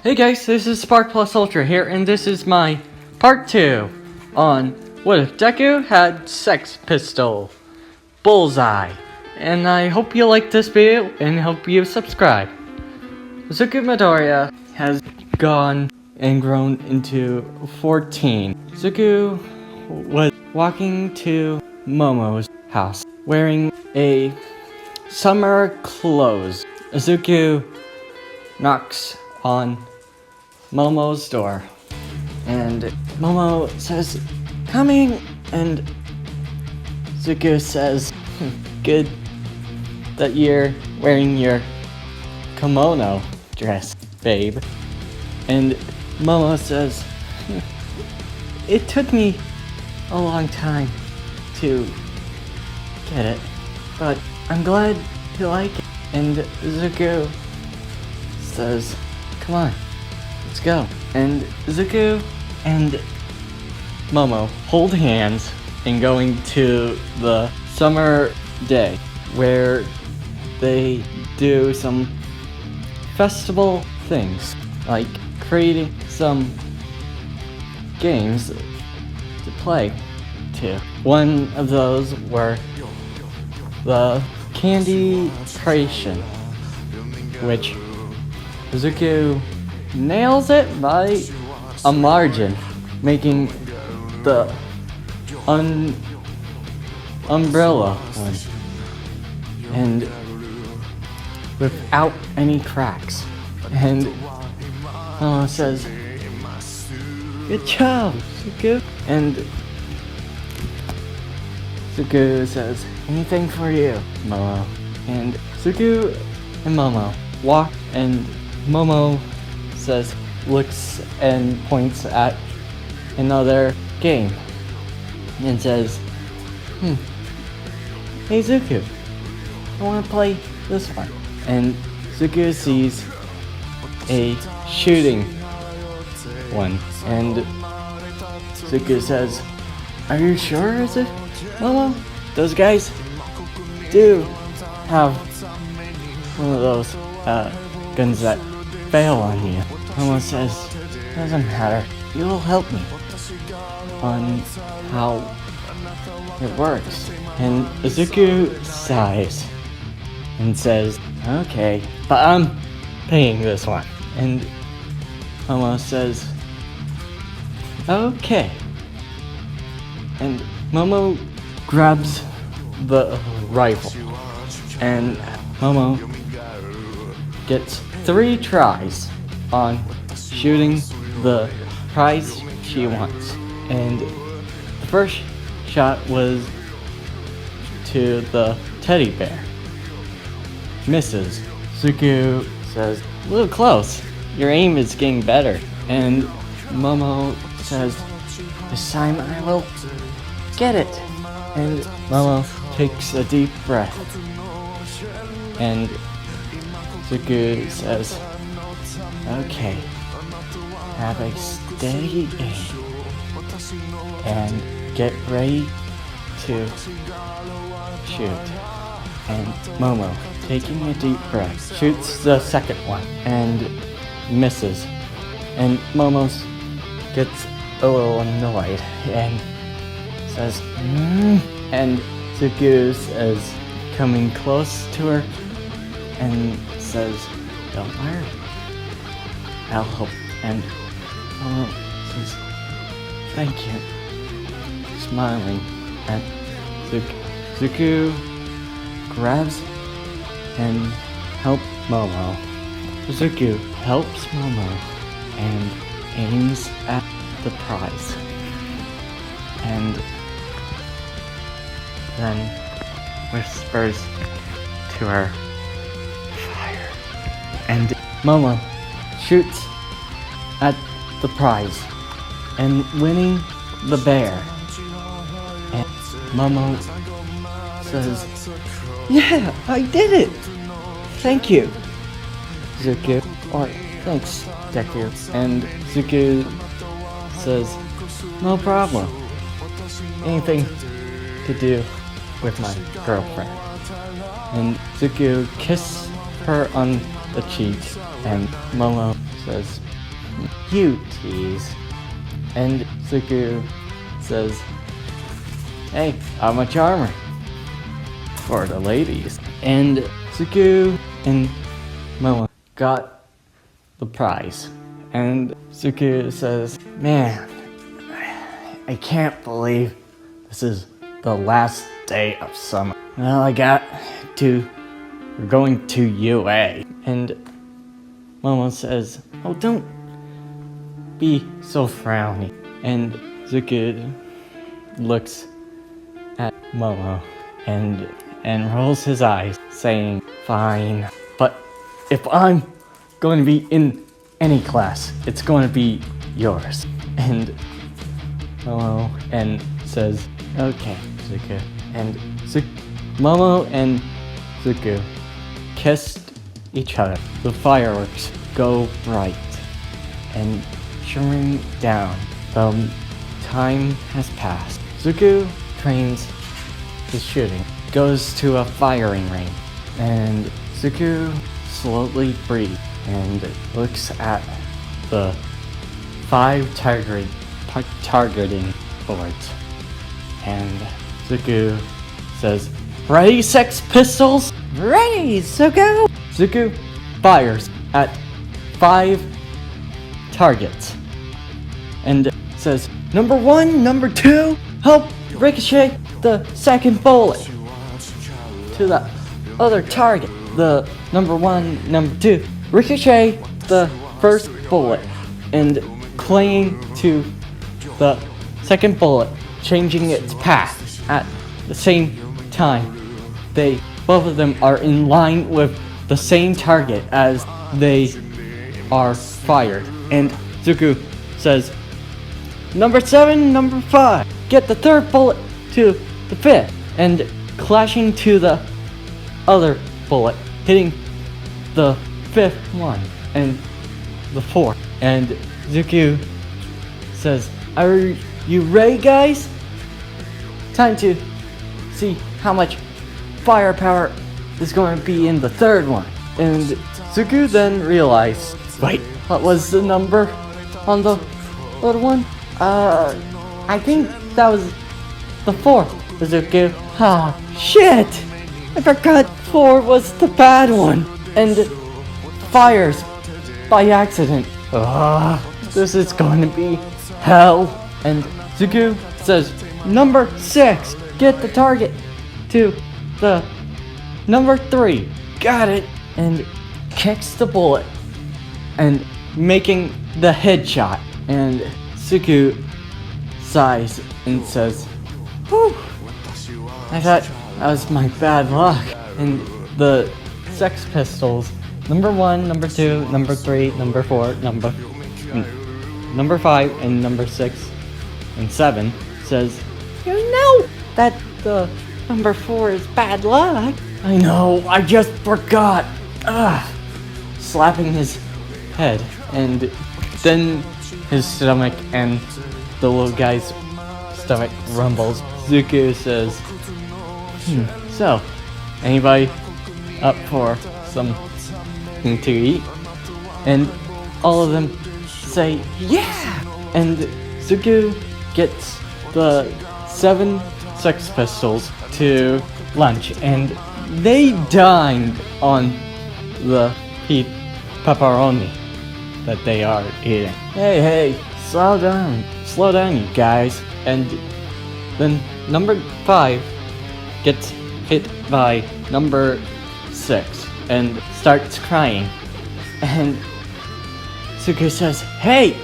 Hey guys, this is Spark Plus Ultra here, and this is my part 2 on what if Deku had Sex Pistol Bullseye. And I hope you like this video and hope you subscribe. Zuko Midoriya has gone and grown into 14. Zuko was walking to Momo's house wearing a summer clothes. Zuko knocks on Momo's door, and Momo says, "Coming," and Zuko says, "Good that you're wearing your kimono dress, babe." And Momo says, "It took me a long time to get it, but I'm glad you like it." And Zuko says, "Come on, let's go." And Zuko and Momo hold hands and going to the summer day where they do some festival things, like creating some games to play to. One of those were the candy creation, which Zuko nails it by a margin, making the umbrella one, and without any cracks. And says, "Good job, Zuko." And Zuko says, "Anything for you, Momo." And Zuko and Momo walk, and Momo says, looks and points at another game and says, "Hey Zuko, I want to play this one." And Zuko sees a shooting one, and Zuko says, "Are you sure, is it, Momo? Those guys do have one of those guns that fail on you." Momo says, "Doesn't matter. You'll help me on how it works." And Zuko sighs and says, "Okay, but I'm paying this one." And Momo says, "Okay." And Momo grabs the rifle, and Momo gets 3 tries on shooting the prize she wants. And the first shot was to the teddy bear. Misses. Zuko says, "A little close. Your aim is getting better." And Momo says, "This time I will get it." And Momo takes a deep breath. And Deku says, "Okay, have a steady aim and get ready to shoot." And Momo, taking a deep breath, shoots the second one and misses. And Momo gets a little annoyed and says, And Deku is coming close to her and says, "Don't worry, I'll help." And Momo says, "Thank you," smiling at Zuko. Zuko grabs and helps Momo. Zuko helps Momo and aims at the prize. And then whispers to her, "Fire." And Momo shoots at the prize and winning the bear. And Momo says, "Yeah, I did it! Thank you, Zuko." Or, "Thanks, Deku." And Zuko says, "No problem. Anything to do with my girlfriend." And Deku kisses her on the cheek, and Momo says, You tease. And Deku says, hey, how much armor? For the ladies. And Deku and Momo got the prize. And Deku says, man, I can't believe this is the last day of summer. Well, we're going to UA. And Momo says, oh, don't be so frowny. And Deku looks at Momo and rolls his eyes, saying, fine, but if I'm going to be in any class, it's going to be yours. And Momo and says, okay, Deku. And Momo and Deku kissed each other. The fireworks go bright and shimmering down. The time has passed. Deku trains his shooting, goes to a firing range, and Deku slowly breathes and looks at the 5 targeting boards. And Deku says, ready, Sex Pistols? Ready, Deku! Deku fires at 5 targets and says, number 1, number 2, help ricochet the second bullet to the other target. The number 1, number 2, ricochet the first bullet and clinging to the second bullet, changing its path at the same time. Both of them are in line with the same target as they are fired. And Deku says, number 7, number 5, get the third bullet to the 5th, and clashing to the other bullet, hitting the 5th one and the 4th. And Deku says, are you ready, guys? Time to see how much firepower is going to be in the third one. And Deku then realized, wait, what was the number on the other one? I think that was the 4th. Deku, shit! I forgot 4 was the bad one. And fires by accident. This is going to be hell. And Deku says, number 6, get the target to the number 3. Got it. And kicks the bullet and making the headshot. And Deku sighs and says, whew, I thought that was my bad luck. And the Sex Pistols, number 1, number 2, number 3, number 4, number 5, and number 6 and 7 says, you know that the number 4 is bad luck. I know, I just forgot. Slapping his head, and then his stomach and the little guy's stomach rumbles. Deku says, so, anybody up for something to eat? And all of them say, yeah! And Deku gets the 7 Sex Pistols to lunch, and they dined on the pepperoni that they are eating. Hey, slow down, you guys. And then number 5 gets hit by number 6 and starts crying. And Deku says, hey,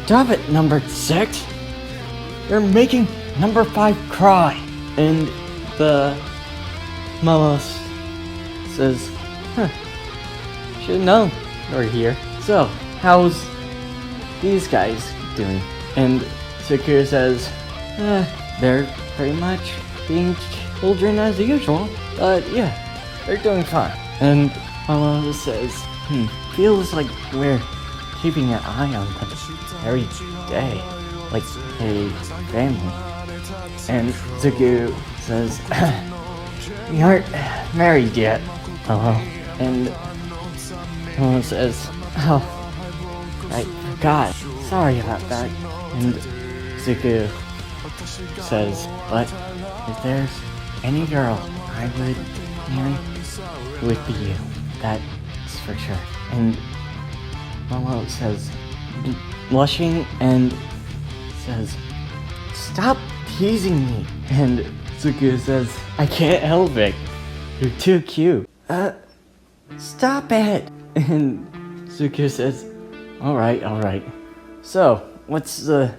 stop it, number 6. You're making number 5 cry. And the Momo says, should've known you were here. So, how's these guys doing? And Deku says, they're pretty much being children as usual, but yeah, they're doing fine. And Momo says, feels like we're keeping an eye on them every day, like a family. And Deku says, we aren't married yet. And Momo says, God, sorry about that. And Deku says, but if there's any girl I would marry, it would be you. That's for sure. And Momo says, blushing, and says, stop teasing me. And Deku says, I can't help it. You're too cute. Stop it. And Deku says, alright. So, what's the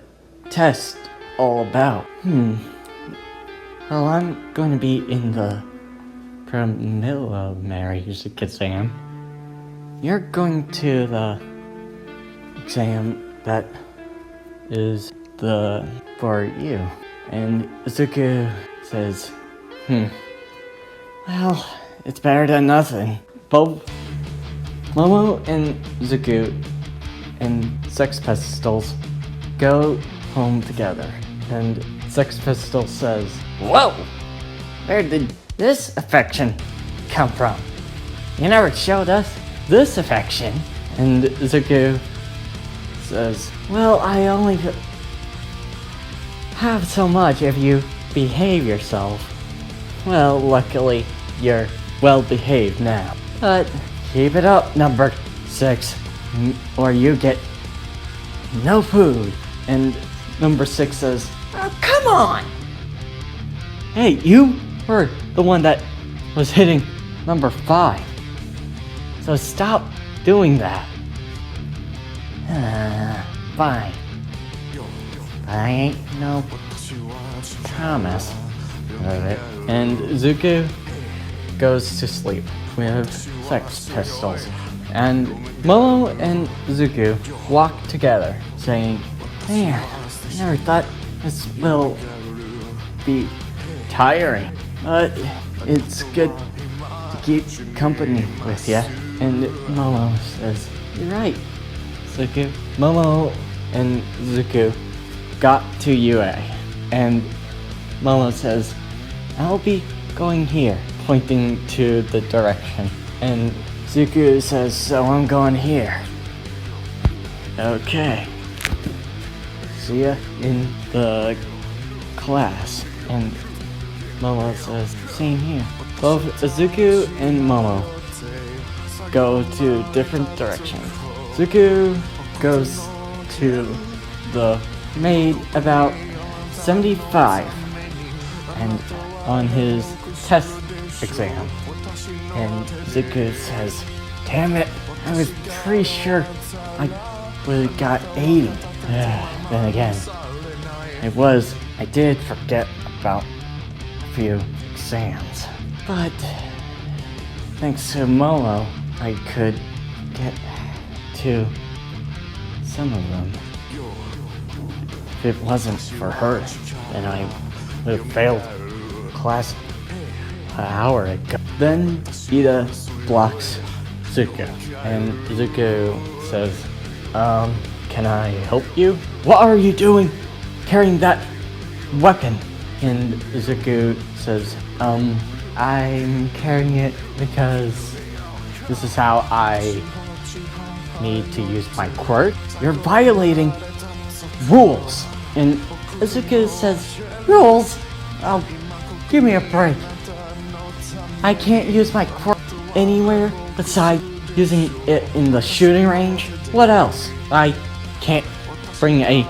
test all about? Well, I'm going to be in the preliminary exam. You're going to the exam that is for you. And Deku says, well, it's better than nothing. Both Momo and Deku and Sex Pistols go home together. And Sex Pistol says, whoa! Where did this affection come from? You never showed us this affection. And Deku says, well, I only have so much if you behave yourself. Well, luckily, you're well behaved now. But keep it up, number 6, or you get no food. And number 6 says, oh, come on! Hey, you were the one that was hitting number 5. So stop doing that. Fine. But I ain't no promise of it. And Deku goes to sleep with Sex Pistols. And Momo and Deku walk together, saying, man, I never thought this will be tiring, but it's good to keep company with ya. And Momo says, you're right, Deku. Momo and Deku got to UA, and Momo says, I'll be going here, pointing to the direction. And Deku says, so I'm going here. Okay. See ya in the class. And Momo says, same here. Both Deku and Momo go to different directions. Deku goes to the maid about 75 and on his test exam. And Deku says, damn it, I was pretty sure I would have got 80. Then again, I did forget about a few exams. But thanks to Momo, I could get to some of them. If it wasn't for her, then I would have failed class an hour ago. Then Ida blocks Deku, and Deku says, can I help you? What are you doing carrying that weapon? And Deku says, I'm carrying it because this is how I need to use my quirk. You're violating rules. And Deku says, rules? Oh, give me a break. I can't use my quirk anywhere besides using it in the shooting range. What else? I can't bring a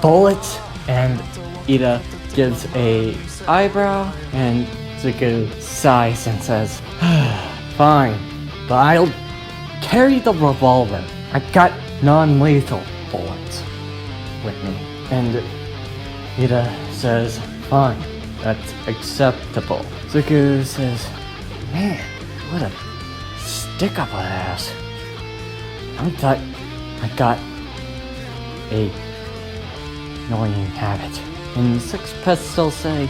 bullet. And Ida gives a eyebrow, and Deku sighs and says, fine, but I'll carry the revolver. I got non-lethal bullets with me. And Ida says, fine, that's acceptable. Deku says, man, what a stick up an ass. I thought I got a annoying habit. And Sex Pistols say,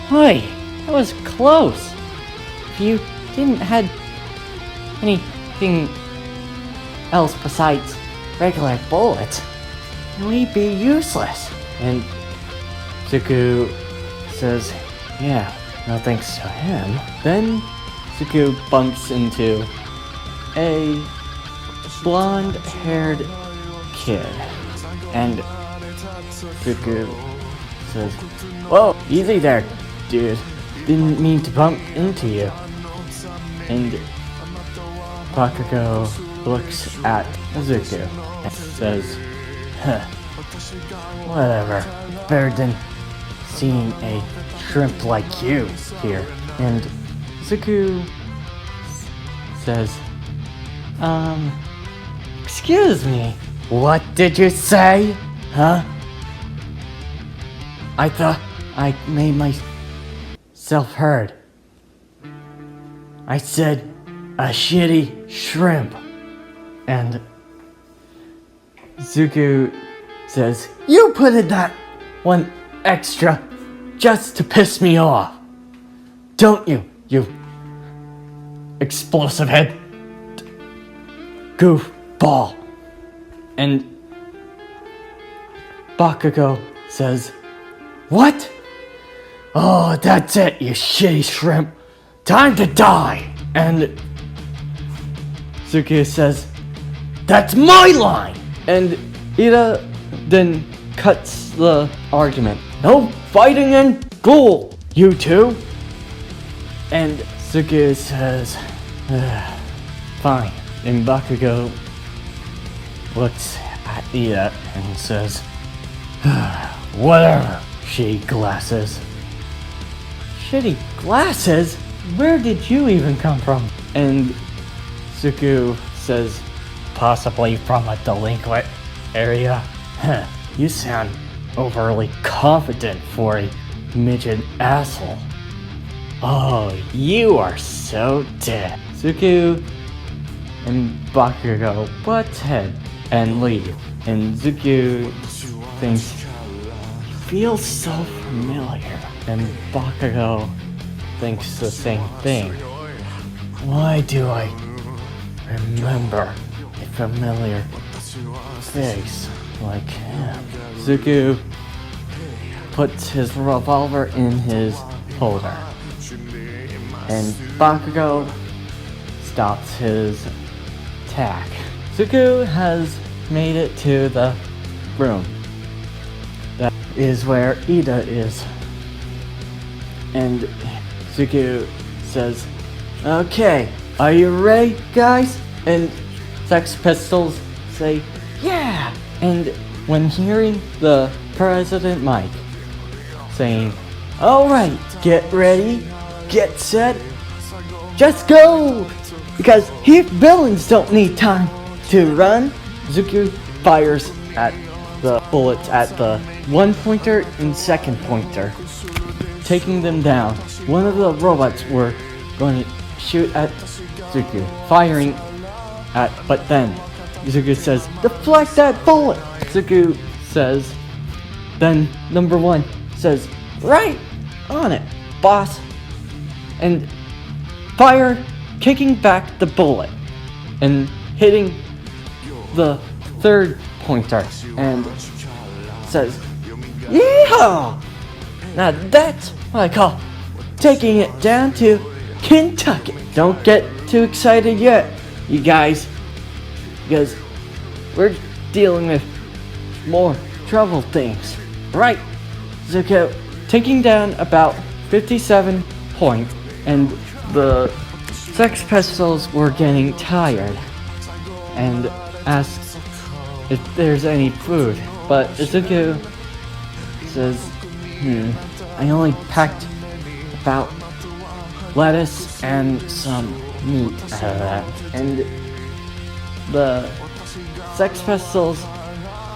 hey, that was close. If you didn't had anything else besides regular bullets, we'd be useless. And Deku says, yeah, no thanks to him. Then Deku bumps into a blonde-haired kid. And Deku says, "Whoa, easy there, dude. Didn't mean to bump into you." And Bakugo looks at Izuku and says, "Huh, whatever. Better than seeing a shrimp like you here." And Izuku says, excuse me, what did you say? Huh? I thought I made myself heard. I said a shitty shrimp. And Zuko says, "You put in that one extra just to piss me off, don't you, you explosive head goofball." And Bakugo says, "What? Oh, that's it, you shitty shrimp. Time to die." And Zuko says, "That's my line!" And Ida then cuts the argument. "No fighting in school, you two!" And Zuko says, "Fine." And Bakugo looks at Ida and says, "Whatever, shitty glasses." "Shitty glasses? Where did you even come from?" And Zuko says, "Possibly from a delinquent area." "Huh, you sound overly confident for a midget asshole." "Oh, you are so dead." Zuko and Bakugo butt head and leave. And Zuko thinks, "He feels so familiar." And Bakugo thinks the same thing. "Why do I remember a familiar face like him?" Zuko puts his revolver in his holder. And Bakugo stops his attack. Zuko has made it to the room. That is where Ida is. And Zuko says, "Okay, are you ready, guys?" And Sex Pistols say, "Yeah!" And when hearing the President Mike saying, "Alright, get ready, get set, just go!" Because here villains don't need time to run, Zuko fires at the bullets at the one pointer and second pointer, taking them down. One of the robots were going to shoot at Zuko, firing at, but then Zuko says, "Deflect that bullet!" Zuko says, then number one says, "Right on it, boss!" And fire, kicking back the bullet and hitting the third pointer and says, "Yeehaw! Now that's what I call taking it down to Kentucky." Don't get too excited yet, you guys, because we're dealing with more trouble things. Right, Zuko taking down about 57 points, and the Sex Pistols were getting tired and asked if there's any food. But Izuku says, I only packed about lettuce and some meat out of that." And the Sex Pistols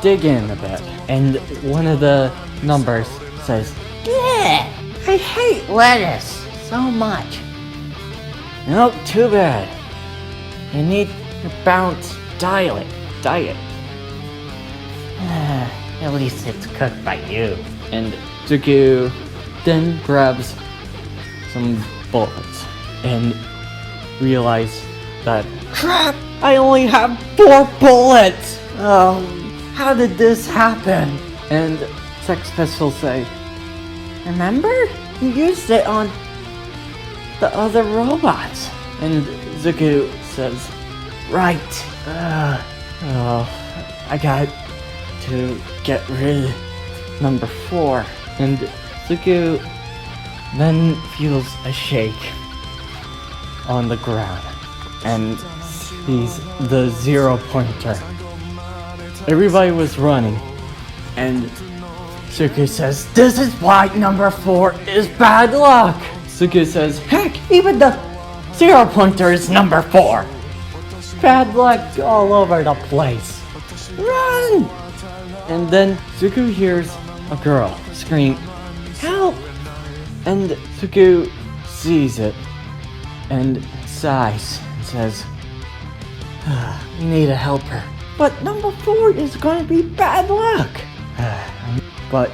dig in a bit, and one of the numbers says, "Yeah, I hate lettuce so much." "Nope, too bad. You need a balanced diet. At least it's cooked by you." And Deku then grabs some bullets and realizes that, crap, I only have 4 bullets! Oh, how did this happen? And Sex Pistols say, "Remember? You used it on the other robots." And Zuko says, "Right. I got to get rid of number 4. And Deku then feels a shake on the ground and sees the 0 pointer. Everybody was running, and Deku says, "This is why number 4 is bad luck." Deku says, "Heck, even the 0 pointer is number 4. Bad luck all over the place. Run!" And then Deku hears a girl scream, "Help!" And Deku sees it and sighs and says, "We need to help her. But number 4 is going to be bad luck. But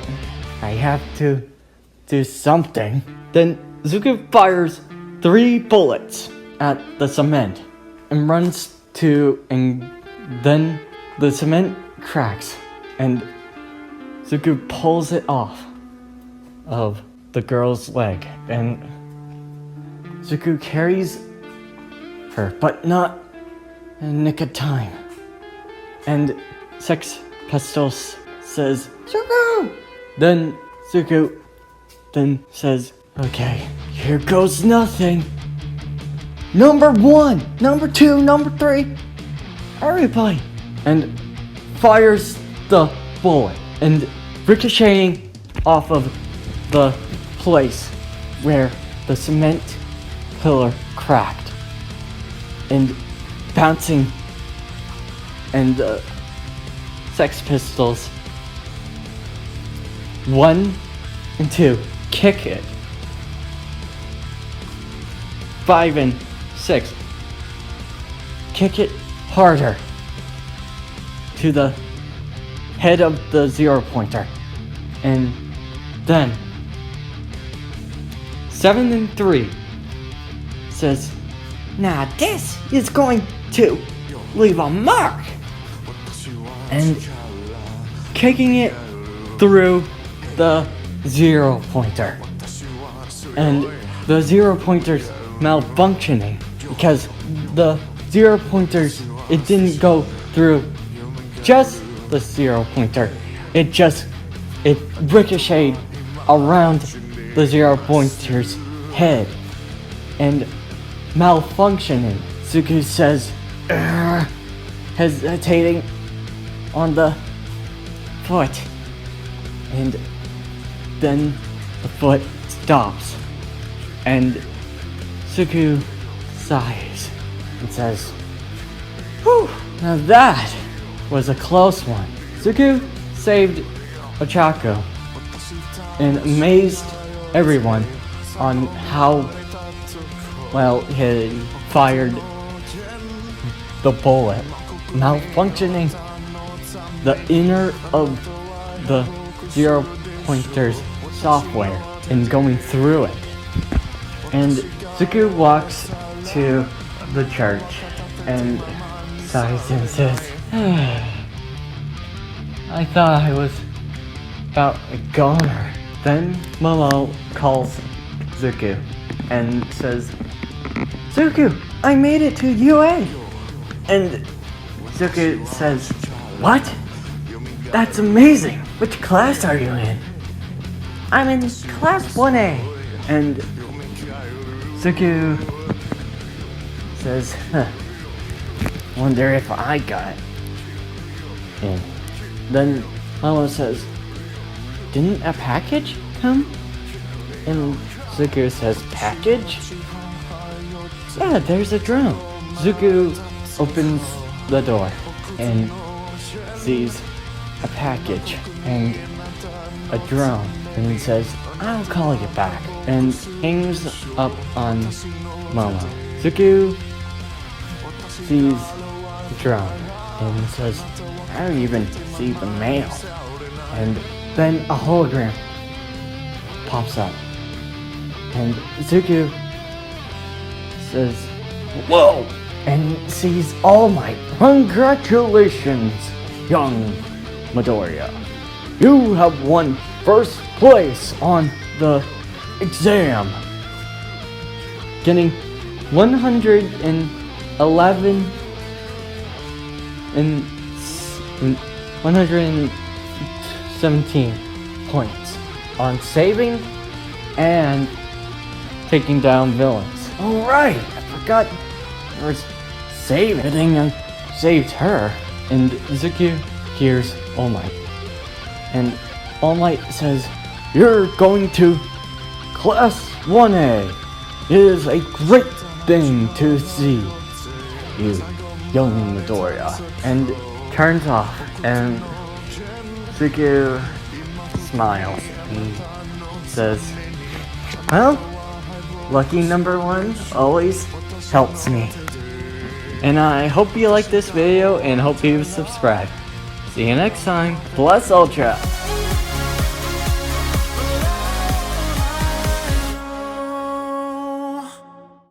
I have to do something." Then Deku fires 3 bullets at the cement and runs to, and then the cement cracks and Deku pulls it off of the girl's leg, and Deku carries her, but not in a nick of time. And Sex Pistols says, "Deku!" Then Deku then says, "Okay, here goes nothing. Number 1, number 2, number 3, everybody!" And fires the bullet and ricocheting off of the place where the cement pillar cracked and bouncing, and Sex Pistols 1 and 2 kick it. 5 and 6 kick it harder to the head of the 0 pointer, and then 7 and 3 says, "Now this is going to leave a mark," and kicking it through the 0 pointer, and the 0 pointer's malfunctioning because the 0 pointers, it didn't go through just the 0 pointer, it ricocheted around the 0 pointer's head and malfunctioning. Deku says, hesitating on the foot, and then the foot stops, and Deku sighs and says, "Whew, now that was a close one." Deku saved Ochako and amazed everyone on how well he fired the bullet, malfunctioning the inner of the 0 pointer's software and going through it. And Deku walks to the church and sighs and says, "I thought I was about a goner." Then Momo calls Deku and says, "Deku, I made it to UA." And Deku says, "What? That's amazing. Which class are you in?" "I'm in class 1A. And Deku says, "Wonder if I got in." Then Momo says, "Didn't a package come?" And Deku says, "Package?" "Yeah, there's a drone." Deku opens the door and sees a package and a drone, and he says, "I'll call you back," and hangs up on Momo. Deku sees the drone and says, "I don't even see the mail." And then a hologram pops up, and Deku says, "Whoa!" and sees All Might. "Congratulations, young Midoriya. You have won first place on the exam, getting 111 117 points on saving and taking down villains. Alright, I forgot there was saving and saved her. And Deku hears All Might. And All Might says, "You're going to Class 1A. It is a great thing to see you, young Midoriya." And turns off, and Deku smiles and says, "Well, lucky number one always helps me." And I hope you like this video and hope you subscribe. See you next time. Bless Ultra!